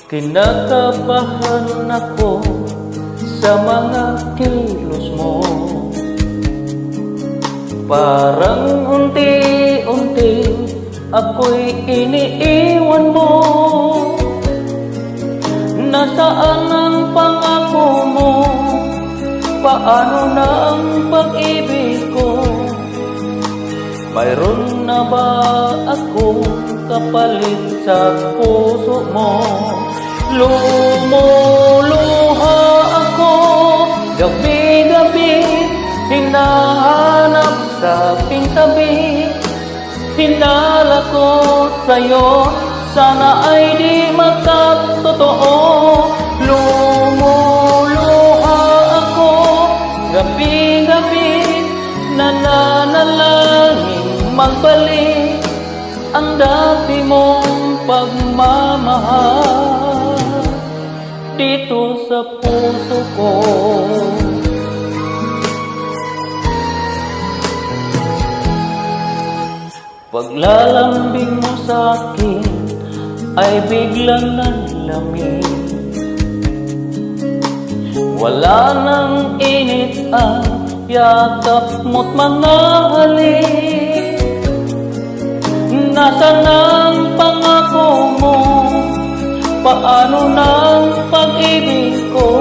Kinakabahan ako sa mga kilos mo. Parang unti-unti ako'y iniiwan mo. Nasaan ang pangako mo? Paano na ang pag-ibig ko? Mayroon na ba akong kapalit sa puso mo? Lumuluha ako gabi-gabi, hinahanap sa aking tabi. Hinala ko sa'yo, sana ay di magkatotoo. Lumuluha ako gabi-gabi, nananalangin magbalik ang dati mong pagmamahal dito sa puso ko. Paglalambing mo sa akin ay biglang nanlamig. Wala nang init ang yakap mo't mga halik. Nasaan ang pangako mo? Paano nang pag-ibig ko?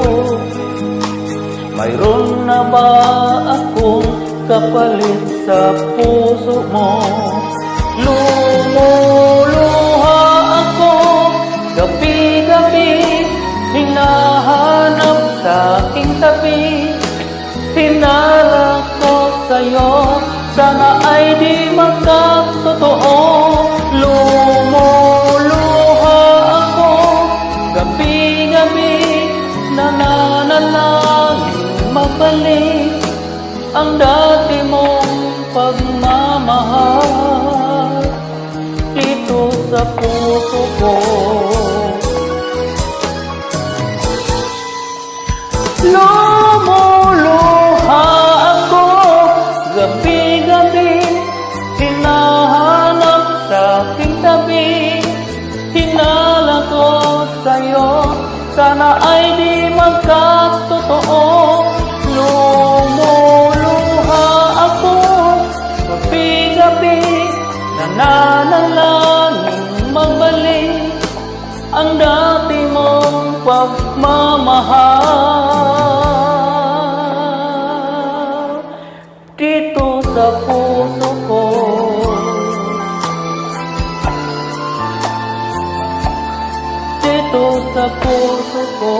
Mayroon na ba akong kapalit sa puso mo? Lumuluha ako gabi-gabi, hinahanap sa aking tabi. Hinala ko sa'yo, sana ay di magkatotoo. Lumuluha ako gabi-gabi, nananalangin magbalik ang dati mong pagmamahal dito sa puso ko. Lumuluha ako gabi-gabi, hinahanap sa aking tabi. Hinala ko sa'yo, sana ay di magkatotoo. Lumuluha ako gabi-gabi, nananalangin magbalik ang dati mong pagmamahal dito sa puso ko. Dito sa puso ko.